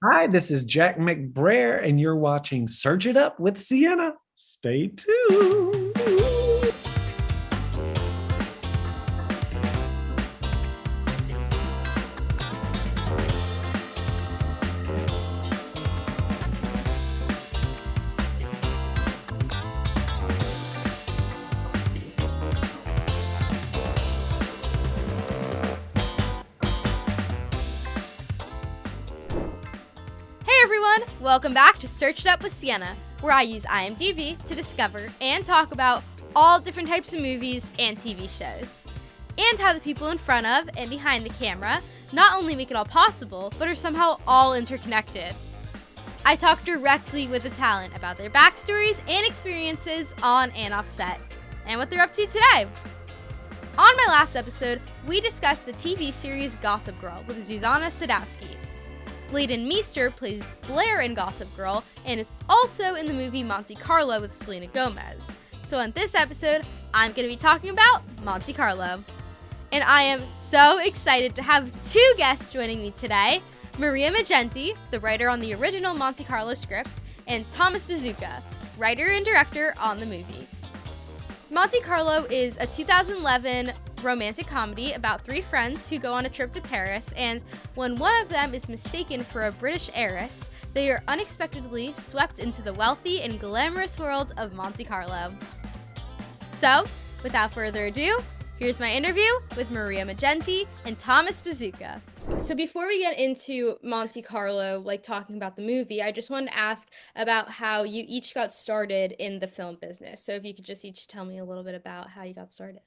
Hi, this is Jack McBrayer, and you're watching Search It Up with Sienna. Stay tuned. Hey everyone, welcome back to Search It Up with Sienna, where I use IMDb to discover and talk about all different types of movies and TV shows, and how the people in front of and behind the camera not only make it all possible, but are somehow all interconnected. I talk directly with the talent about their backstories and experiences on and off set, and what they're up to today. On my last episode, we discussed the TV series Gossip Girl with Zuzanna Sadowski. Leighton Meester plays Blair in Gossip Girl and is also in the movie Monte Carlo with Selena Gomez. So on this episode, I'm going to be talking about Monte Carlo. And I am so excited to have two guests joining me today, Maria Maggenti, the writer on the original Monte Carlo script, and Thomas Bezucha, writer and director on the movie. Monte Carlo is a 2011 romantic comedy about three friends who go on a trip to Paris, and when one of them is mistaken for a British heiress, they are unexpectedly swept into the wealthy and glamorous world of Monte Carlo. So, without further ado, here's my interview with Maria Maggenti and Thomas Bezucha. So before we get into Monte Carlo, talking about the movie, I just wanted to ask about how you each got started in the film business. So if you could just each tell me a little bit about how you got started.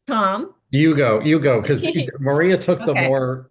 Tom. You go, because Maria took the Okay. more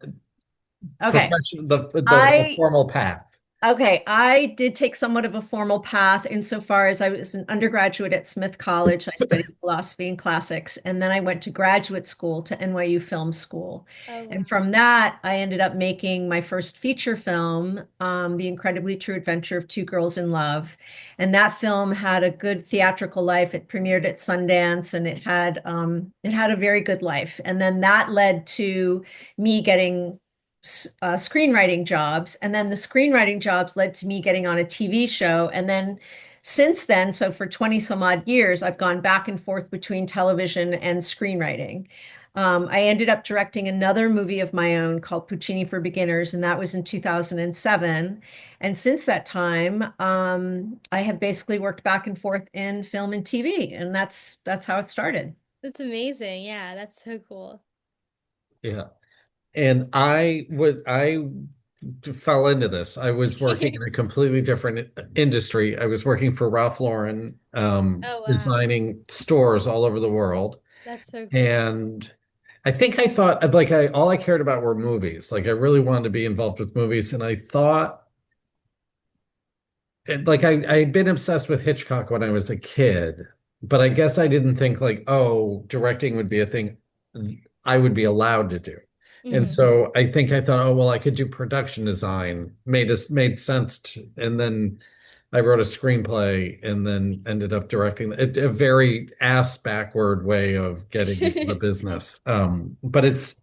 Okay. professional, the I formal path. okay. I did take somewhat of a formal path insofar as I was an undergraduate at Smith College. I studied philosophy and classics, and then I went to graduate school to NYU Film School. Oh, wow. And from that, I ended up making my first feature film, The Incredibly True Adventure of Two Girls in Love. And that film had a good theatrical life. It premiered at Sundance, and it had a very good life. And then that led to me getting screenwriting jobs. And then the screenwriting jobs led to me getting on a TV show. And then since then, so for 20 some odd years, I've gone back and forth between television and screenwriting. I ended up directing another movie of my own called Puccini for Beginners, and that was in 2007. And since that time, I have basically worked back and forth in film and TV, and that's how it started. That's amazing. Yeah, that's so cool. Yeah. And I fell into this. I was working in a completely different industry. I was working for Ralph Lauren, Oh, wow. designing stores all over the world. That's so cool. And I think I thought I all I cared about were movies. Like I really wanted to be involved with movies. And I thought I had been obsessed with Hitchcock when I was a kid, but I guess I didn't think oh, directing would be a thing I would be allowed to do. And Hmm. so I think I thought, oh well, I could do production design. Made sense and then I wrote a screenplay and then ended up directing a very ass backward way of getting into the business. But it's,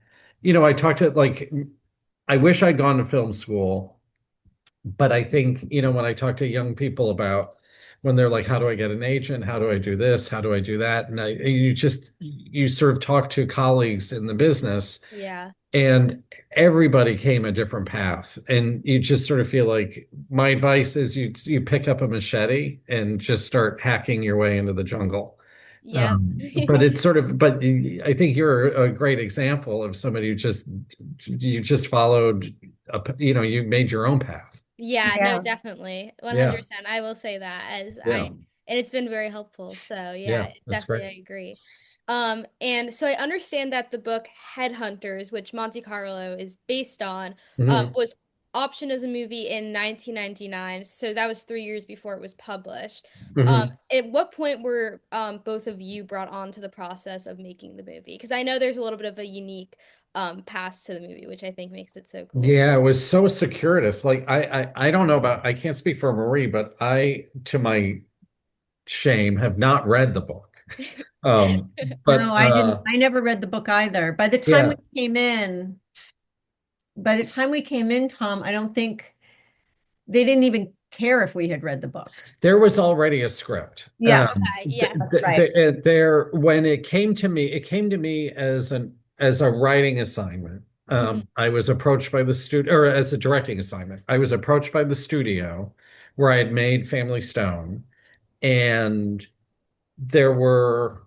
I talked to I wish I'd gone to film school, but I think, when I talk to young people about when they're like, how do I get an agent? How do I do this? How do I do that? And you sort of talk to colleagues in the business, Yeah. and everybody came a different path. And you just sort of feel like my advice is you pick up a machete and just start hacking your way into the jungle. Yep. But it's sort of, but I think you're a great example of somebody who you just followed, you made your own path. Yeah, no, Yeah. definitely. Yeah. 100%. I will say that Yeah. and it's been very helpful. So, Yeah. yeah, That's definitely great. I agree. And so I understand that the book Headhunters, which Monte Carlo is based on, Hmm. was optioned as a movie in 1999. So that was 3 years before it was published. Hmm. At what point were both of you brought on to the process of making the movie? Because I know there's a little bit of a unique past to the movie, which I think makes it so cool. Yeah, it was so circuitous. I don't know about, I can't speak for Marie, but I, to my shame, have not read the book. No, But I didn't. I never read the book either. By the time we yeah, came in, by the time we came in, Tom, I don't think they didn't even care if we had read the book. There was already a script. Yes, Okay, yeah. that's right. There, when it came to me as a writing assignment. Mhm. I was approached by the studio, or as a directing assignment. I was approached by the studio where I had made Family Stone, and there were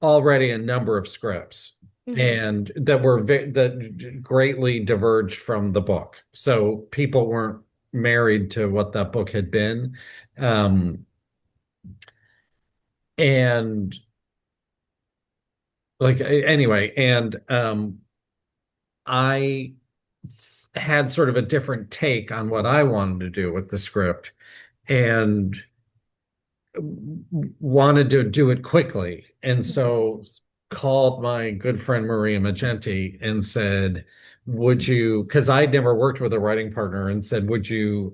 already a number of scripts Mhm. and that greatly diverged from the book. So people weren't married to what that book had been. Um, and anyway, and I had sort of a different take on what I wanted to do with the script and wanted to do it quickly. And so called my good friend Maria Maggenti and said, would you, because I'd never worked with a writing partner, and said, would you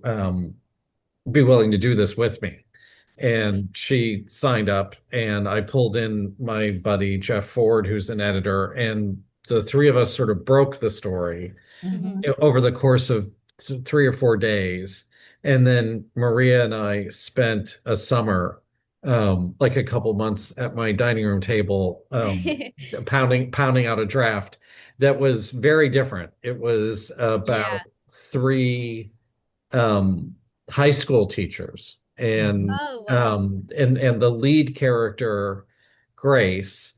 be willing to do this with me? Mhm. And she signed up, and I pulled in my buddy Jeff Ford, who's an editor, and the three of us sort of broke the story Mhm. over the course of 3 or 4 days. And then Maria and I spent a summer, like a couple months at my dining room table, pounding out a draft that was very different. It was Yeah. about three um, high school teachers, and Oh, wow. and the lead character, Grace,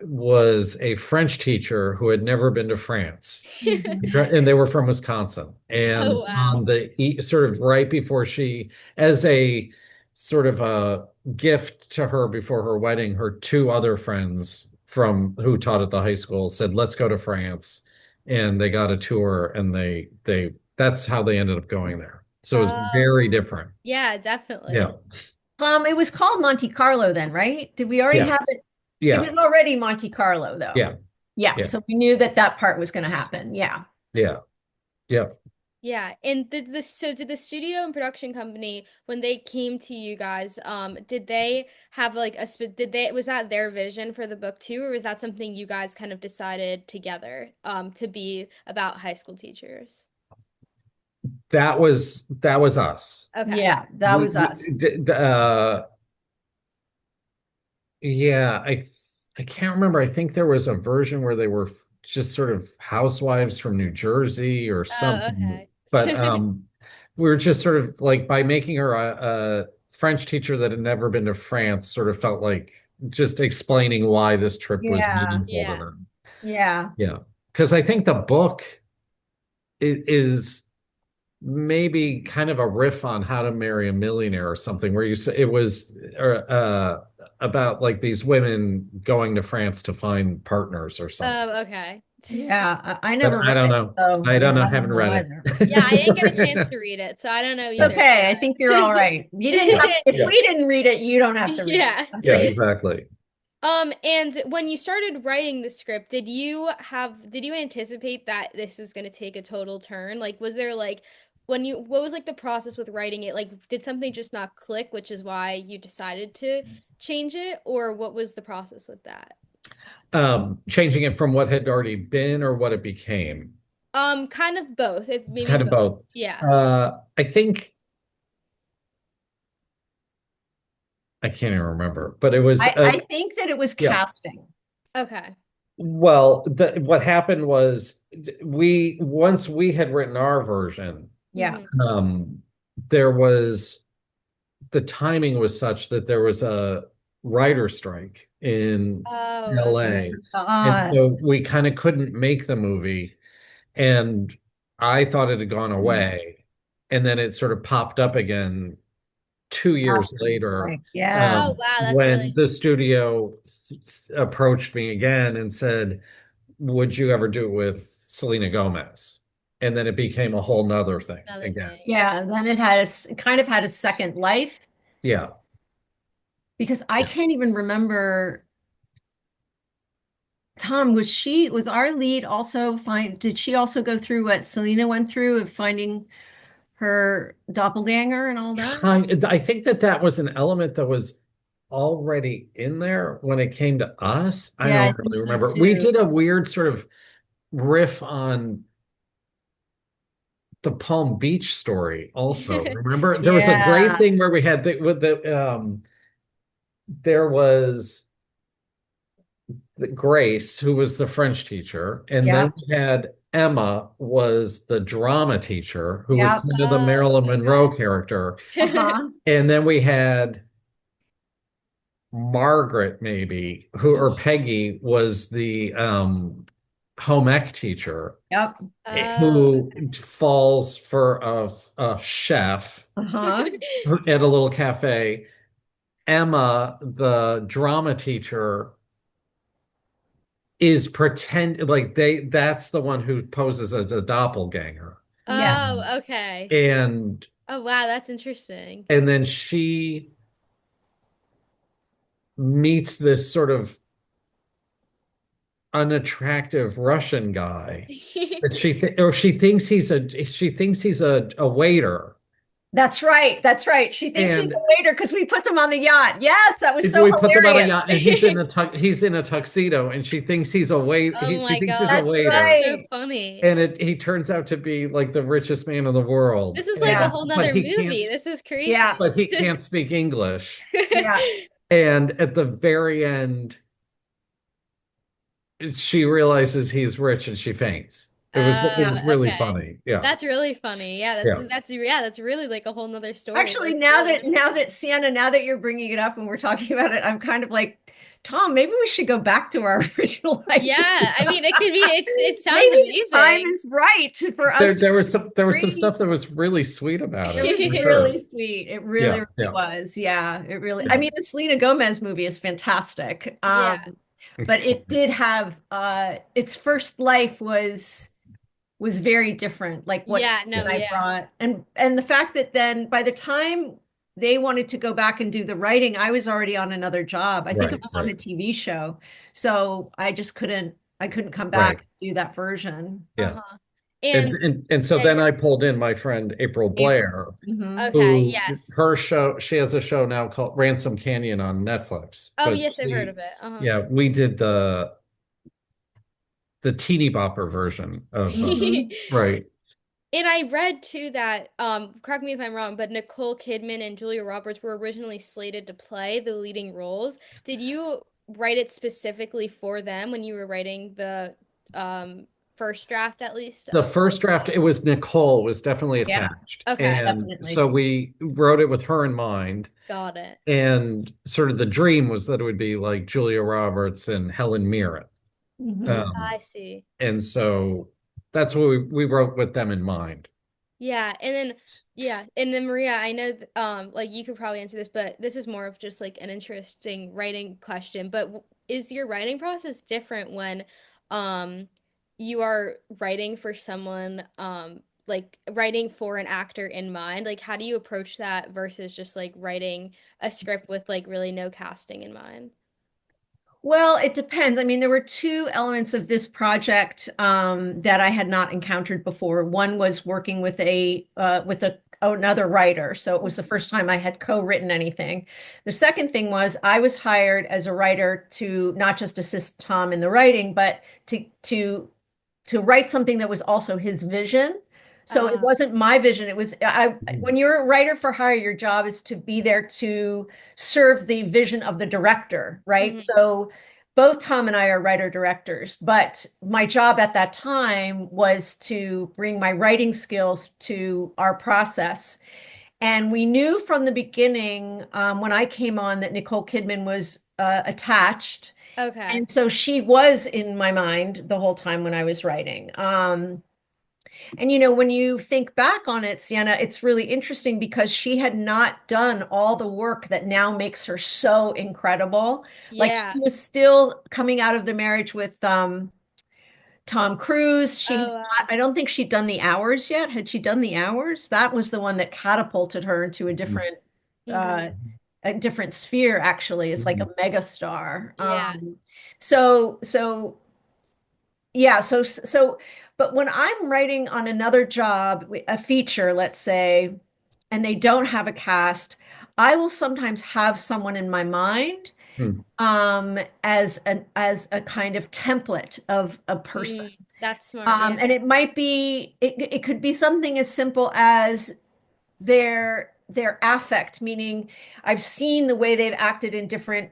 was a French teacher who had never been to France, and they were from Wisconsin. Oh, And wow. sort of right before she, as a sort of a gift to her before her wedding, her two other friends from who taught at the high school said, "Let's go to France," and they got a tour, and they that's how they ended up going there. So it was Oh, very different. yeah, Yeah, definitely. It was called Monte Carlo then, right? Did we already yeah, have it? It yeah, was already Monte Carlo though. yeah, Yeah, yeah, so we knew that that part was going to happen. Yeah. yeah, yeah. Yeah, and did the studio and production company when they came to you guys, did they have like did they was that their vision for the book too, or was that something you guys kind of decided together, to be about high school teachers? That was us. Okay. Yeah, that was us. Yeah, I can't remember. I think there was a version where they were just sort of housewives from New Jersey or Oh, something. okay. But we were just sort of like, by making her a French teacher that had never been to France, sort of felt like just explaining why this trip was Yeah. meaningful to Yeah. them. Yeah. Yeah, because I think the book is maybe kind of a riff on How to Marry a Millionaire or something, where you say it was about like these women going to France to find partners or something. Oh, okay. Yeah. I But never I read don't it, know. so I yeah, don't know. I I don't haven't know read either. Yeah, I didn't get a chance it. to read it, so I don't know either, Okay, I think you're all but right. You didn't have, if Yeah. we didn't read it, you don't have to read yeah. Yeah, it. exactly. And when you started writing the script, did you anticipate that this is going to take a total turn? Like, was there like, what was like the process with writing it? Like, did something just not click, which is why you decided to change it? Or what was the process with that? Changing it from what had already been or what it became. Kind of both, if maybe Kind of both. both. Yeah. I think I can't even remember, but it was I think that it was yeah. casting. Okay. Well, what happened was, we once we had written our version, Yeah. Hmm. um, there was the timing was such that there was a writer strike in Oh, Oh okay. LA. my And God. so we kind of couldn't make the movie. And I thought it had gone away. And then it sort of popped up again 2 years After the later, strike. Yeah. Oh, wow, that's when really the studio approached me again and said, would you ever do it with Selena Gomez? And then it became a whole nother thing another again. thing. Yeah. And then it kind of had a second life Yeah. because I Yeah. can't even remember. Tom, was our lead also did she also go through what Selena went through of finding her doppelganger and all that? I think that was an element that was already in there when it came to us. I Yeah, I don't think really so remember. We too. did a weird sort of riff on the Palm Beach story also. Remember, there was a great Yeah. thing where we had with the there was Grace, who was the French teacher, and then Yep. we had Emma was the drama teacher, who was Yep. kind of the Oh, Marilyn Monroe character. okay. Uh-huh. And then we had Margaret, maybe, who or Peggy was the home ec teacher Yep. Oh, who falls for a chef Uh-huh. at a little cafe. Emma, the drama teacher, is pretend like that's the one who poses as a doppelganger. Yes. oh, okay. And Oh, wow, that's interesting. and then she meets this sort of unattractive Russian guy that she thinks he's a waiter. That's right. That's right. She thinks he's a And waiter because we put them on the yacht. Yes, that was so we put them on a hilarious. yacht and he's in a tuxedo and she thinks Oh she my thinks he's a gosh, That's waiter. that's so right. funny. And he turns out to be like the richest man in the world. This is like a Yeah. whole But nother he can't movie. This is Yeah. crazy. speak English. Yeah. And at the very end, she realizes he's rich and she faints. It Oh, was really okay. funny. Yeah. That's really funny. Yeah, Yeah. that's really like a whole nother story. Actually, That's really now interesting. that Sienna, now that you're bringing it up and we're talking about it, I'm kind of like, Tom, maybe we should go back to our original idea. Yeah, I mean, it could be. It sounds Maybe the time amazing. is right for us to There was some re stuff that was really sweet about It it, was for really sure. sweet. It Yeah, really, really yeah, was. Yeah, it really. I yeah. mean, the Selena Gomez movie is fantastic. Yeah, But it did have its first life was very different, like what yeah, no, I yeah. brought, and the fact that then by the time they wanted to go back and do the writing, I was already on another job. I think it Right, was on right, a TV show, so I couldn't come back right. and do that version. Yeah. Uh-huh. And And so yeah, then I pulled in my friend April April. Blair, Hmm. okay, who yes. her show, she has a show now called Ransom Canyon on Netflix. Oh, But yes, I've heard of it. Uh-huh. yeah, we did the teeny bopper version of Hmm. right. And I read too that, correct me if I'm wrong, but Nicole Kidman and Julia Roberts were originally slated to play the leading roles. Did you write it specifically for them when you were writing the um first draft at least The of first draft, it was Nicole was definitely Yeah, attached. Okay, And definitely. so we wrote it with her in mind. got it. And sort of the dream was that it would be like Julia Roberts and Helen Mirren. Hmm. Um, I see. and so that's what we wrote with them in mind. And then Maria, I know like you could probably answer this, but this is more of just like an interesting writing question. But is your writing process different when um you are writing for someone like writing for an actor in mind? Like how do you approach that versus just like writing a script with like really no casting in mind? Well, it depends. I mean, there were two elements of this project that I had not encountered before. One was working with another writer, so it was the first time I had co-written anything. The second thing was I was hired as a writer to not just assist Tom in the writing, but to write something that was also his vision. So it Uh, wasn't my vision. It was Mhm. when you're a writer for hire, your job is to be there to serve the vision of the director, right? mhm. So both Tom and I are writer directors, but my job at that time was to bring my writing skills to our process. And we knew from the beginning, when I came on, that Nicole Kidman was attached. Okay. And so she was in my mind the whole time when I was writing. And when you think back on it, Sienna, it's really interesting because she had not done all the work that now makes her so incredible. Like Yeah. she was still coming out of the marriage with Tom Cruise. She had Oh, not, I don't think she'd done the hours yet. Had she done the hours? That was the one that catapulted her into uh, hmm. a different sphere, actually. It's like a Mhm. mega star. Yeah. So yeah, but when I'm writing on another job, a feature, let's say, and they don't have a cast, I will sometimes have someone in my mind Hmm. as a kind of template of a person. That's smart. Yeah. And it might be, it could be something as simple as their affect, meaning I've seen the way they've acted in different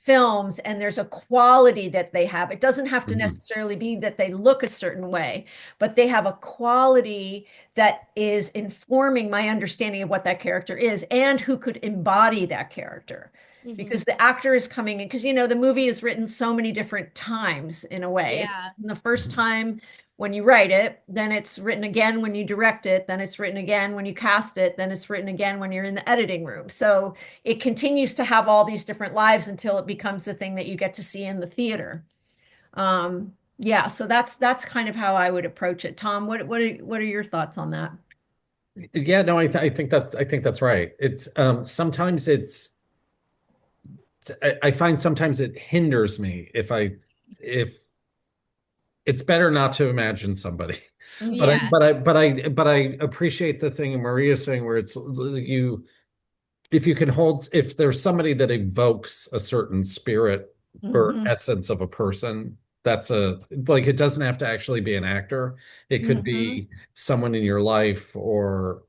films and there's a quality that they have. It doesn't have to Mhm. necessarily be that they look a certain way, but they have a quality that is informing my understanding of what that character is and who could embody that character. Hmm. Because the actor is coming in, because the movie is written so many different times in a way. It's Yeah. the first time when you write it, then it's written again when you direct it, then it's written again when you cast it, then it's written again when you're in the editing room. So it continues to have all these different lives until it becomes the thing that you get to see in the theater. Yeah, so that's kind of how I would approach it. Tom, what are your thoughts on that? Yeah, no, I think that's right. It's sometimes I find sometimes it hinders me if it's better not to imagine somebody. But I Hmm. Yeah. but I but I but I appreciate the thing Maria's saying where it's you if you can hold if there's somebody that evokes a certain spirit or Hmm. essence of a person, that's a like it doesn't have to actually be an actor. It could Hmm. be someone in your life or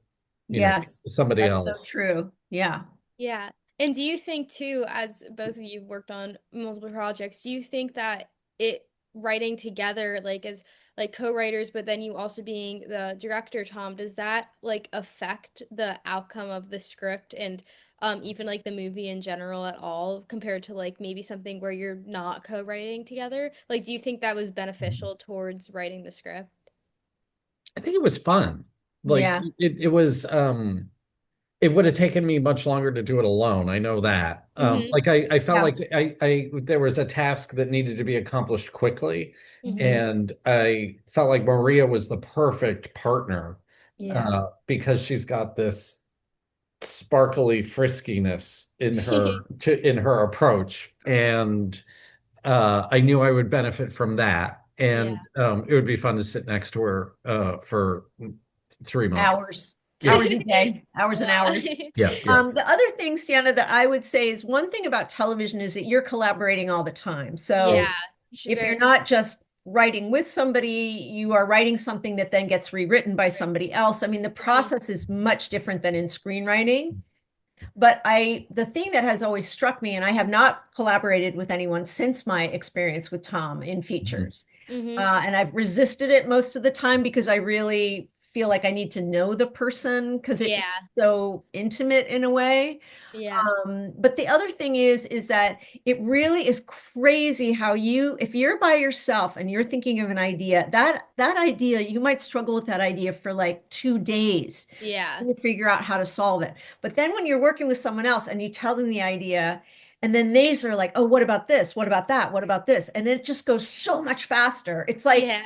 Yes, somebody that's so else. true. Yeah. Yeah. And do you think too, as both of you worked on multiple projects, do you think that it writing together, like as like co-writers, but then you also being the director, Tom, does that like affect the outcome of the script and even like the movie in general at all compared to like maybe something where you're not co-writing together? Like, do you think that was beneficial towards writing the script? I think it was fun. Like Yeah. it was it would have taken me much longer to do it alone. I know that. Mm-hmm. Like I felt Yeah. like there was a task that needed to be accomplished quickly, Mm-hmm. Hmm. and I felt like Maria was the perfect partner Yeah. because she's got this sparkly friskiness in her approach, and I knew I would benefit from that, and Yeah. it would be fun to sit next to her for 3 months. Hours, Yeah, hours a day, hours and Yeah. hours. yeah, yeah. The other thing, Sienna, that I would say is one thing about television is that you're collaborating all the time. Yeah. So She's if you're very. not just writing with somebody, you are writing something that then gets rewritten by somebody else. I mean, the Mhm. process is much different than in screenwriting. The thing that has always struck me, and I have not collaborated with anyone since my experience with Tom in Mhm. features, Mhm. and I've resisted it most of the time because I really feel like I need to know the person because it's Yeah. so intimate in a way. Yeah. But the other thing is that it really is crazy how if you're by yourself and you're thinking of an idea, that idea, you might struggle with that idea for like 2 days Yeah. to figure out how to solve it. But then when you're working with someone else and you tell them the idea, and then they are like, oh, what about this? What about that? What about this? And it just goes so much faster. It's like Yeah.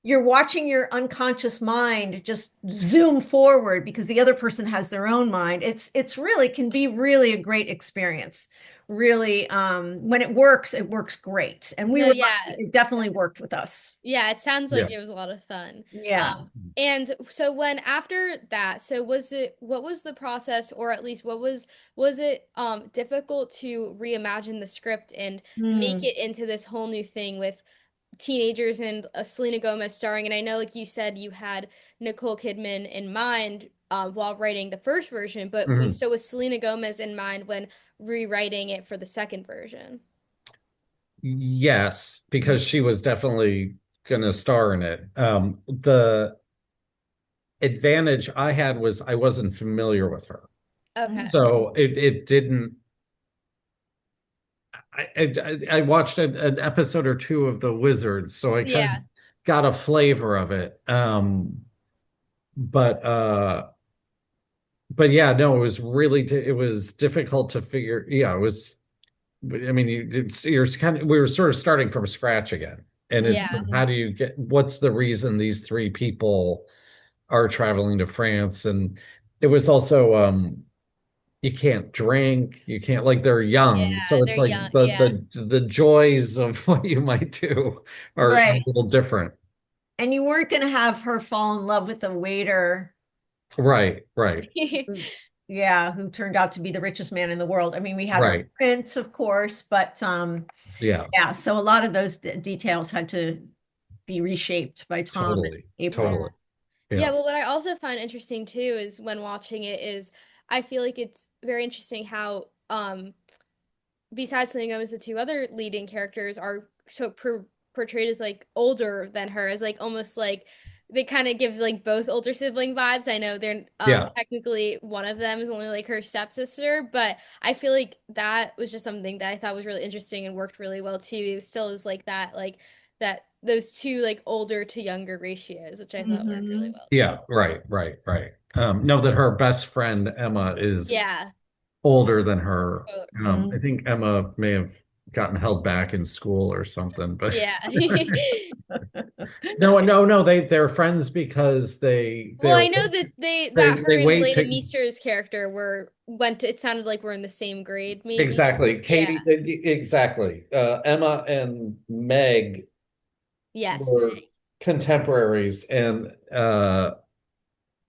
you're watching your unconscious mind just zoom forward because the other person has their own mind. It's really can be really a great experience. Really, when it works great. And we No, were yeah. lucky. It definitely worked with us. Yeah, it sounds like Yeah. it was a lot of fun. Yeah. And so when after that, so was it what was the process or at least was it difficult to reimagine the script and make Hmm. it into this whole new thing with teenagers and Selena Gomez starring? And I know like you said you had Nicole Kidman in mind while writing the first version, but Mhm. was Selena Gomez in mind when rewriting it for the second version? Yes, because she was definitely going to star in it. The advantage I had was I wasn't familiar with her. Okay. Hmm. So it didn't. I watched an episode or two of The Wizards, so I kind of Yeah. got a flavor of it. But but yeah, no, it was difficult to figure. Yeah, it was. I mean, you're kind of we were sort of starting from scratch again, and it's Yeah. like, how do you get? What's the reason these three people are traveling to France? And it was also you can't drink, you can't like they're young, Yeah, so it's they're like young. Yeah. the joys of what you might do are a Right. little different. And you weren't going to have her fall in love with a waiter Right, right, who, yeah, who turned out to be the richest man in the world. I mean, we had a right. prince, of course, but Yeah. yeah, so a lot of those details had to be reshaped by Tom and Totally. April. Totally. Yeah, Yeah. well, what I also find interesting too is when watching it is I feel like it's very interesting how besides Selena Gomez, the two other leading characters are so portrayed as like older than her, as like almost like they kind of give like both older sibling vibes. I know they're Yeah. technically one of them is only like her stepsister, but I feel like that was just something that I thought was really interesting and worked really well too. It still is like that those two like older to younger ratios, which I thought worked really Mhm. well too. Yeah. Right. Right. Right. Know that her best friend Emma is Yeah. older than her. I Mhm. think Emma may have gotten held back in school or something, but Yeah. no, no, no. They're friends because Well, I know that they that her they and wait Leighton to Meester's character were went to, it sounded like we're in the same grade, maybe. exactly Yeah. Katie exactly. Emma and Meg Yes, were Meg. contemporaries, and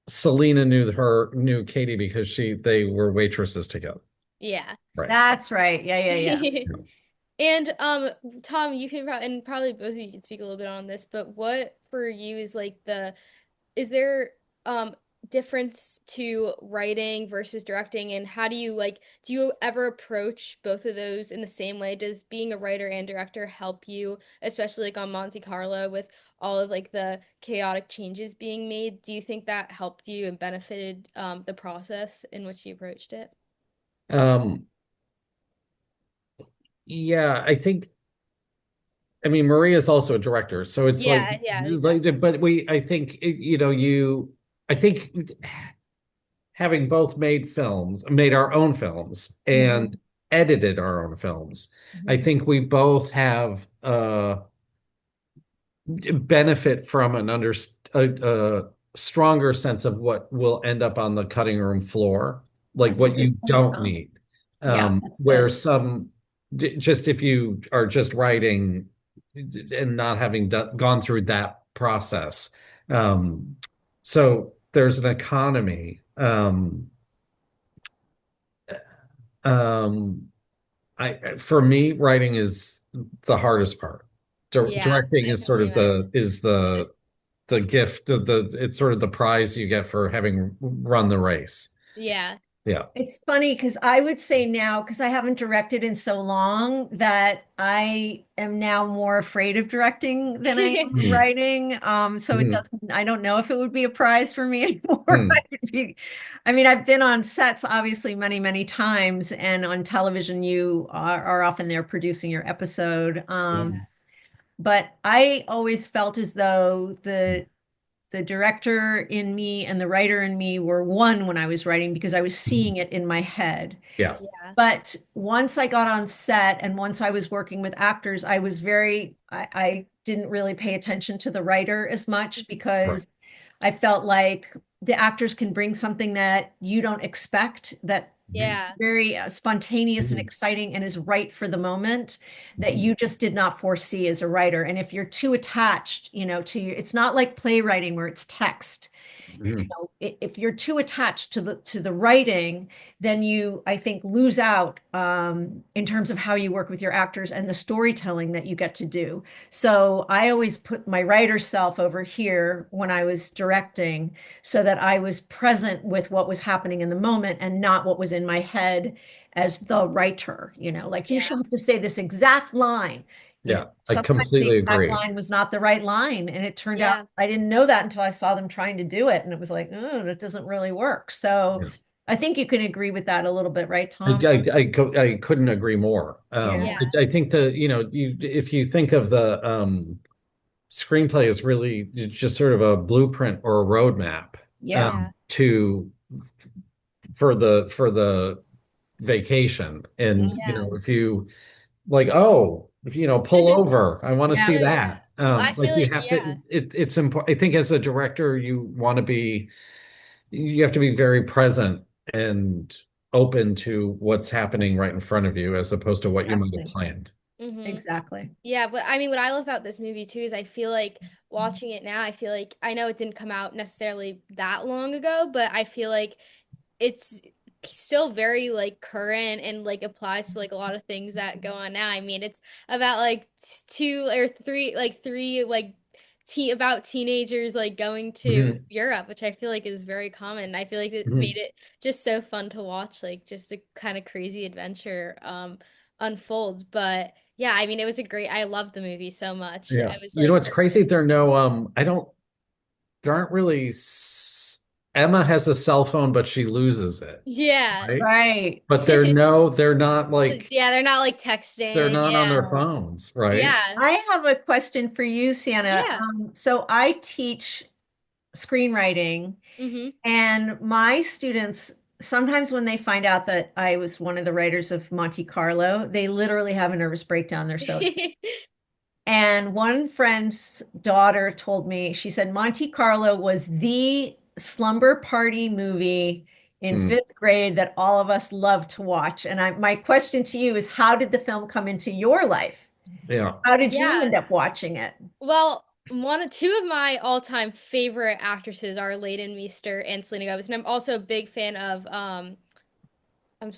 Selena knew Katie because they were waitresses together. Yeah. Right. That's right. Yeah, yeah, yeah. And Tom, you can and probably both of you can speak a little bit on this, but what for you is like the is there difference to writing versus directing, and how do you like do you ever approach both of those in the same way? Does being a writer and director help you, especially like on Monte Carlo with all of like the chaotic changes being made? Do you think that helped you and benefited the process in which you approached it? Um, yeah, I mean, Maria is also a director, so it's Yeah, yeah, exactly. but I think, I think having both made our own films and Mhm. edited our own films, I Mhm. think we both have benefit from a stronger sense of what will end up on the cutting room floor, like That's a what good you point, don't Tom. need. Yeah, that's Where good. some just if you are just writing and not having gone through that process. So there's an economy. Um, for me, writing is the hardest part. Yeah, Directing I is sort completely of the gift, it's sort of the prize you get for having run the race. yeah. Yeah. It's funny because I would say now, because I haven't directed in so long, that I am now more afraid of directing than I am of Mm, writing. So it mm, doesn't, I don't know if it would be a prize for me anymore. mm, I mean, I've been on sets obviously many, many times, and on television, you are often there producing your episode. mm, But I always felt as though the director in me and the writer in me were one when I was writing because I was mm. seeing it in my head. Yeah. Yeah. But once I got on set and once I was working with actors, I didn't really pay attention to the writer as much Right. because I felt like the actors can bring something that you don't expect that Mhm, Yeah. very spontaneous and mhm, exciting and is right for the moment that mhm, you just did not foresee as a writer. And if you're too attached, to it's not like playwriting where it's text. mhm, If you're too attached to the writing, then you, I think, lose out in terms of how you work with your actors and the storytelling that you get to do. So I always put my writer self over here when I was directing, so that I was present with what was happening in the moment and not what was in my head as the writer. Like you Yeah. should have to say this exact line. yeah. I Sometimes the completely exact agree. line was not the right line. And it turned out Yeah. I didn't know that until I saw them trying to do it. And it was like, oh, that doesn't really work. So Yeah. I think you can agree with that a little bit, right, Tom? I couldn't agree more. Yeah. Yeah. I think if you think of the screenplay as really just sort of a blueprint or a roadmap Yeah. Yeah. to for the vacation, and Mhm. if you like, oh, pull over, I want to Yeah. see that. Well, I Like feel you like have to, yeah. it's important. I think as a director, you have to be very present and open to what's happening right in front of you as opposed to what you might have Exactly. planned. Mm-hmm. Exactly. Yeah, but I mean, what I love about this movie too is I feel like watching it now, I feel like I know it didn't come out necessarily that long ago, but I feel like it's still very like current and like applies to like a lot of things that go on now. I mean, it's about like two or three like about teenagers like going to Mhm. Europe, which I feel like is very common. I feel like it made Mhm. it just so fun to watch, like just a kind of crazy adventure unfold. But yeah, I mean, it was a great. I loved the movie so much. Yeah. I was You know like, what's crazy? There are no I don't there aren't really Emma has a cell phone, but she loses it, yeah, right? Right. But they're not like yeah, they're not like they're texting. not on Yeah, their phones, right? yeah, I have a question for you, Sienna. yeah. So I teach screenwriting, Mm-hmm. and my students, sometimes when they find out that I was one of the writers of Monte Carlo, they literally have a nervous breakdown. They're so. And one friend's daughter told me, she said Monte Carlo was the slumber party movie in Mm, fifth grade that all of us loved to watch. And my question to you is, how did the film come into your life? yeah. How did you Yeah. end up watching it? Well, two of my all-time favorite actresses are Leighton Meester and Selena Gomez, and I'm also a big fan of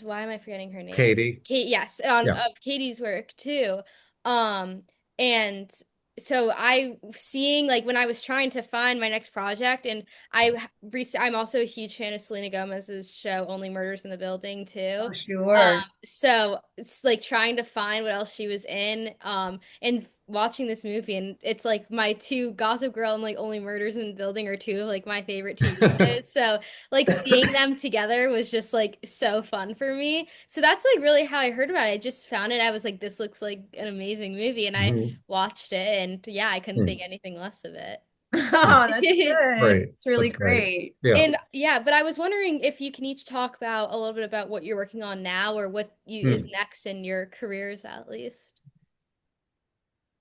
why am I forgetting her name? Katie. Kate, yes, on Yeah. of Katie's work too. Um, and so I seeing like when I was trying to find my next project, and I'm also a huge fan of Selena Gomez's show Only Murders in the Building too. Oh, sure. So it's like trying to find what else she was in, and watching this movie, and it's like my two Gossip Girl and like Only Murders in the Building are two of like my favorite TV shows. So like seeing them together was just like so fun for me. So that's like really how I heard about it. I just found it. I was like, this looks like an amazing movie, and I Mhm. watched it, and yeah, I couldn't think Mm, anything less of mm. Oh, that's good. Great. It's really That's great. great. Yeah. And yeah, but I was wondering if you can each talk about a little bit about what you're working on now or what you is Mm, next in your careers at least.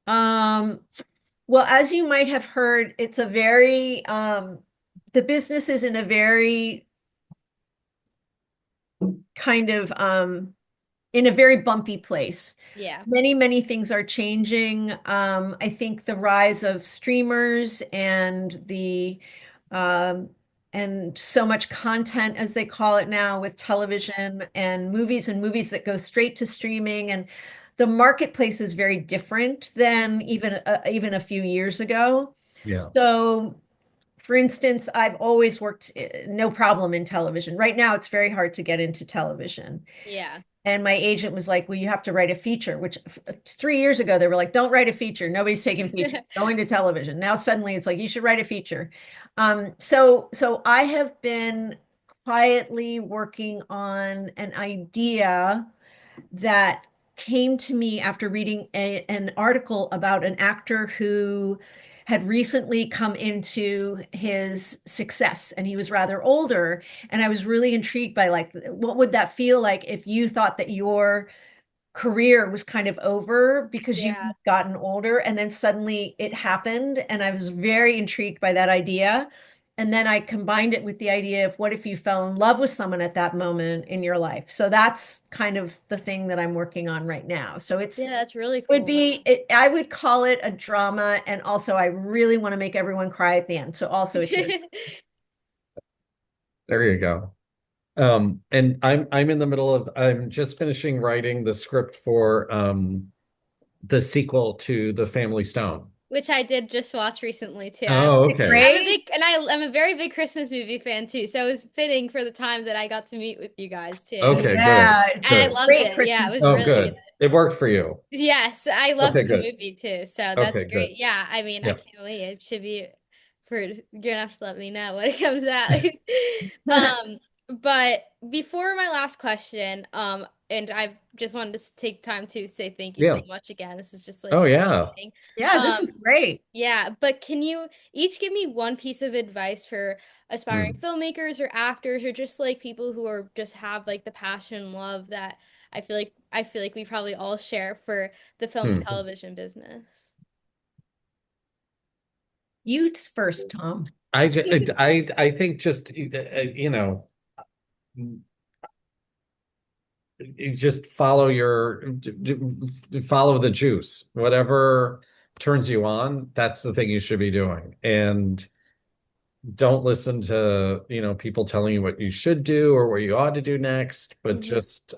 Um, well, as you might have heard, it's a very the business is in a very kind of in a very bumpy place. Yeah. Many things are changing. I think the rise of streamers um, and so much content, as they call it now, with television and movies that go straight to streaming, and the marketplace is very different than even a few years ago. yeah. So, for instance, I've always worked no problem in television. Right now, it's very hard to get into television. Yeah. And my agent was like, well, you have to write a feature, which 3 years ago, they were like, don't write a feature. Nobody's taking features, going to television. Now suddenly it's like, you should write a feature. So I have been quietly working on an idea that came to me after reading an article about an actor who had recently come into his success and he was rather older, and I was really intrigued by like what would that feel like if you thought that your career was kind of over because you've Yeah. gotten older and then suddenly it happened, and I was very intrigued by that idea. And then I combined it with the idea of what if you fell in love with someone at that moment in your life. So that's kind of the thing that I'm working on right now. So Yeah, that's really would cool. be I would call it a drama, and also I really want to make everyone cry at the end. So also a tear. There you go. And I'm in the middle of I'm just finishing writing the script for the sequel to The Family Stone. Which I did just watch recently too. Oh, okay. I'm a Great. big and I'm a very big Christmas movie fan too. So it was fitting for the time that I got to meet with you guys too. Okay, Yeah, good. it's And I a Good. loved great it. Yeah, it Christmas was Oh, really movie. good. good. It worked for you. Yes, I loved Okay, the good. movie too. So that's Okay, good. great. Yeah, I mean, I Yeah. can't wait. It should be for you're gonna have to let me know when it comes out. Um, but before my last question, and I just wanted to take time to say thank you so Yeah. much again. This is just like Oh, yeah. amazing. Yeah, this Um, is great. yeah, but can you each give me one piece of advice for aspiring Hmm. filmmakers or actors or just like people who are just have like the passion and love that I feel like we probably all share for the film and Hmm. television business. You first, Tom. I think just you just follow the juice. Whatever turns you on, that's the thing you should be doing. And don't listen to, people telling you what you should do or what you ought to do next, but Hmm. just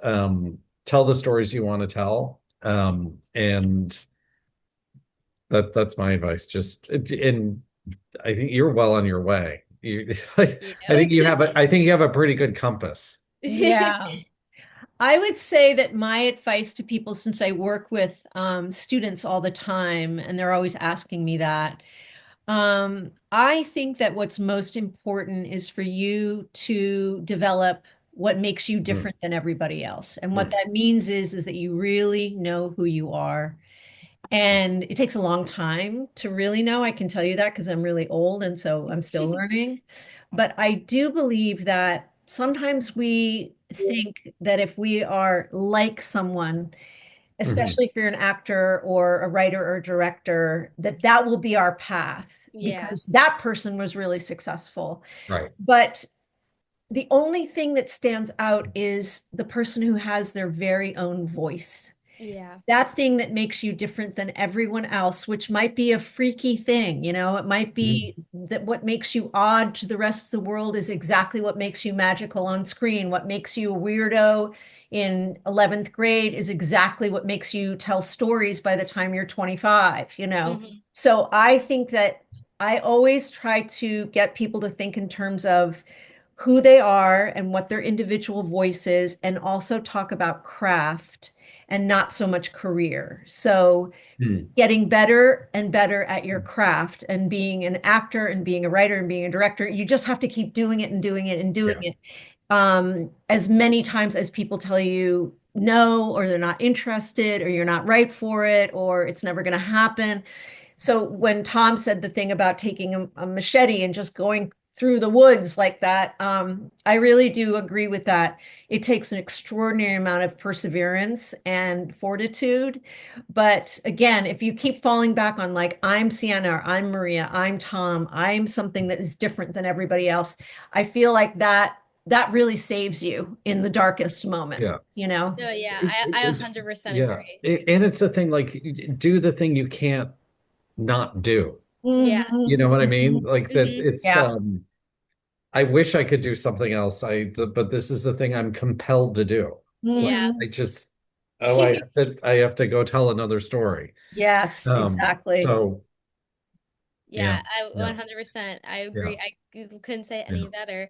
tell the stories you want to tell. And That's my advice. Just and I think you're well on your way. You I think you have a pretty good compass. Yeah. I would say that my advice to people, since I work with students all the time and they're always asking me that, I think that what's most important is for you to develop what makes you Mm, different than everybody else. And what mm, that means is that you really know who you are. And it takes a long time to really know. I can tell you that because I'm really old and so I'm still learning. But I do believe that sometimes we think that if we are like someone, mhm. especially if you're an actor or a writer or a director, that that will be our path Yeah. because that person was really successful. Right. But the only thing that stands out is the person who has their very own voice, Yeah. that thing that makes you different than everyone else, which might be a freaky thing, you know, it might Mm, be that what makes you odd to the rest of the world is exactly what makes you magical on screen. What makes you a weirdo in 11th grade is exactly what makes you tell stories by the time you're 25, you know. Hmm. So I think that I always try to get people to think in terms of who they are and what their individual voice is, and also talk about craft and not so much career. So mm. getting better and better at your craft and being an actor and being a writer and being a director, you just have to keep doing it and doing it and doing Yeah. it. As many times as people tell you no, or they're not interested, or you're not right for it, or it's never going to happen. So when Tom said the thing about taking a machete and just going through the woods like that, I really do agree with that. It takes an extraordinary amount of perseverance and fortitude. But again, if you keep falling back on like, I'm Sienna, or I'm Maria, I'm Tom, I'm something that is different than everybody else, I feel like that really saves you in the darkest moment, Yeah. you know? No, yeah, It, I it, it, 100% yeah. agree. And it's the thing, like, do the thing you can't not do. Yeah. You know what I mean? Mhm. Like that Hmm. it's Yeah. I wish I could do something else. But this is the thing I'm compelled to do. Like Yeah. Mhm. I just oh I have to go tell another story. Yes, exactly. So yeah, Yeah, I yeah, 100%. I yeah. agree. I couldn't say it any Yeah. better.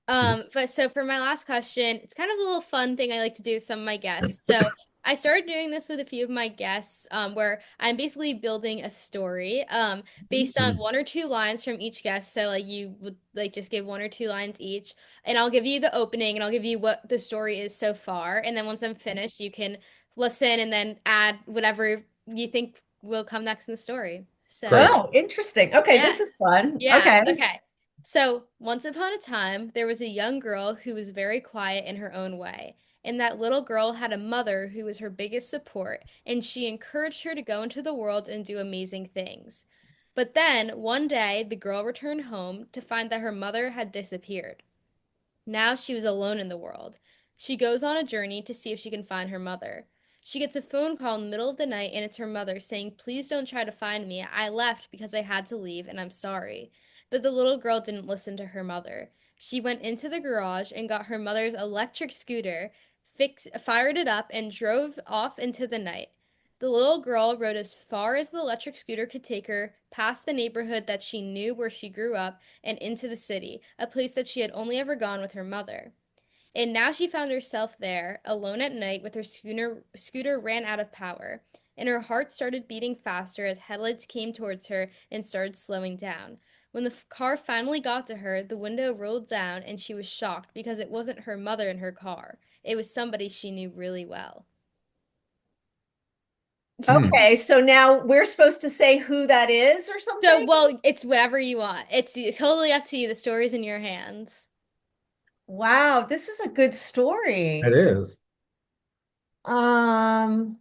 But so for my last question, it's kind of a little fun thing I like to do with some of my guests. So I started doing this with a few of my guests, where I'm basically building a story, based on Mm. one or two lines from each guest. So like you would like just give one or two lines each, and I'll give you the opening and I'll give you what the story is so far. And then once I'm finished, you can listen and then add whatever you think will come next in the story. So Great. Oh, interesting. Okay, yeah. this is fun. Yeah, Okay. okay. So, once upon a time, there was a young girl who was very quiet in her own way. And that little girl had a mother who was her biggest support, and she encouraged her to go into the world and do amazing things. But then, one day, the girl returned home to find that her mother had disappeared. Now she was alone in the world. She goes on a journey to see if she can find her mother. She gets a phone call in the middle of the night, and it's her mother saying, "Please don't try to find me. I left because I had to leave, and I'm sorry." But the little girl didn't listen to her mother. She went into the garage and got her mother's electric scooter, fired it up, and drove off into the night. The little girl rode as far as the electric scooter could take her, past the neighborhood that she knew where she grew up, and into the city, a place that she had only ever gone with her mother. And now she found herself there, alone at night, with her scooter ran out of power. And her heart started beating faster as headlights came towards her and started slowing down. When the car finally got to her, the window rolled down and she was shocked because it wasn't her mother in her car. It was somebody she knew really well. Hmm. Okay, so now we're supposed to say who that is or So, something? well, it's whatever you want. It's totally up to you. The story's in your hands. Wow, this is a good It story. is. Um,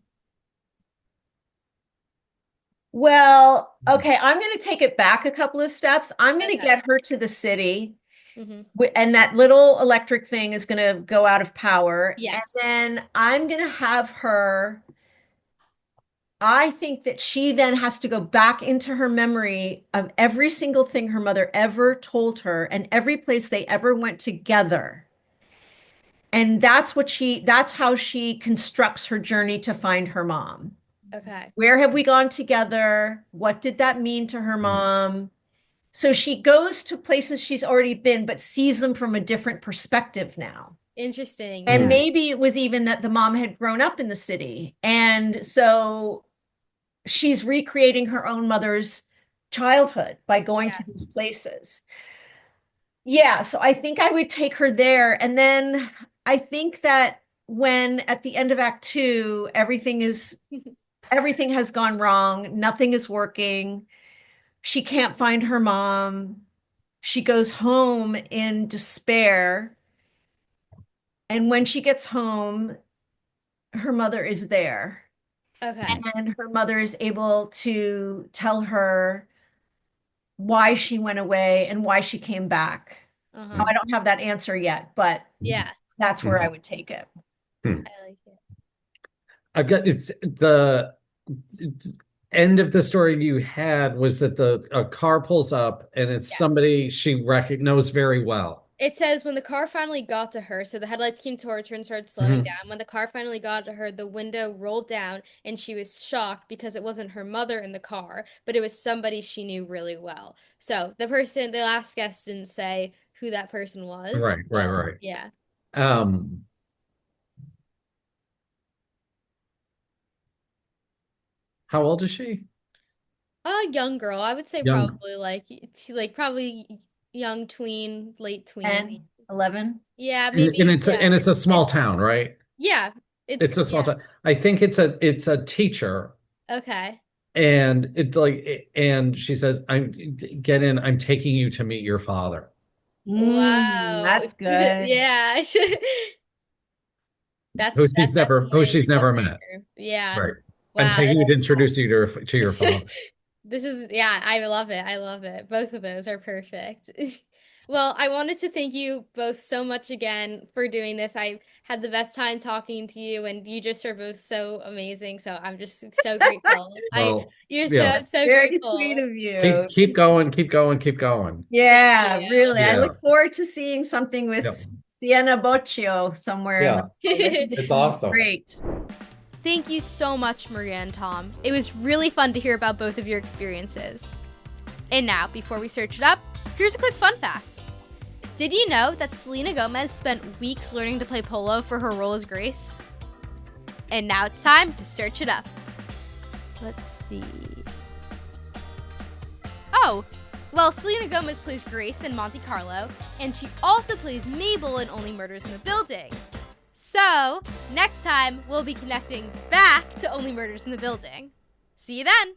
well, Hmm. okay, I'm going to take it back a couple of steps. I'm going to Okay. get her to the city, Hmm. and that little electric thing is going to go out of power. And Yes. then I'm going to have her, I think that she then has to go back into her memory of every single thing her mother ever told her and every place they ever went together. And that's how she constructs her journey to find her mom. Okay. Where have we gone together? What did that mean to her mom? So she goes to places she's already been, but sees them from a different perspective now. Interesting. And Yeah. maybe it was even that the mom had grown up in the city. And so she's recreating her own mother's childhood by going Yeah. to these places. Yeah, so I think I would take her there. And then I think that when at the end of Act Two, everything has gone wrong, nothing is working. She can't find her mom. She goes home in despair. And when she gets home, her mother is there. Okay. And her mother is able to tell her why she went away and why she came back. Now, Uh-huh. I don't have that answer yet, but Yeah. that's where I would take it. I like it. I've got it's end of the story you had was that the a car pulls up and it's Yes. somebody she knows very well. It says when the car finally got to her, so the headlights came towards her and started slowing Mhm. down. When the car finally got to her, the window rolled down and she was shocked because it wasn't her mother in the car, but it was somebody she knew really well. So the last guest didn't say who that person was, Right, right, but right. yeah. Um, how old is she? A young girl, I would say Young. probably like probably young tween, late tween. 10, 11. Yeah, And maybe. it's Yeah. a small town, right? Yeah. It's a small Yeah. town. I think it's a teacher Okay. and it's like and she says, I'm get in, I'm taking you to meet your father. Wow. That's good. Yeah. That's Who definitely she's a deal never met. breaker. Yeah. Right. I'm Wow. taking you to introduce you to your father. This is, yeah, I love it. I love it. Both of those are perfect. Well, I wanted to thank you both so much again for doing this. I had the best time talking to you, and you just are both so amazing. So I'm just so grateful. Well, I'm yeah. so Very sweet grateful. of you. Keep going, keep going, keep going. Thank Yeah, really. I Yeah. look forward to seeing something with Yep. Sienna Boccio somewhere in the Yeah. world. I think you. it's It's going to be awesome. great. Thank you so much, Maria and Tom. It was really fun to hear about both of your experiences. And now, before we search it up, here's a quick fun fact. Did you know that Selena Gomez spent weeks learning to play polo for her role as Grace? And now it's time to search it up. Let's see. Oh, well, Selena Gomez plays Grace in Monte Carlo, and she also plays Mabel in Only Murders in the Building. So, next time, we'll be connecting back to Only Murders in the Building. See you then!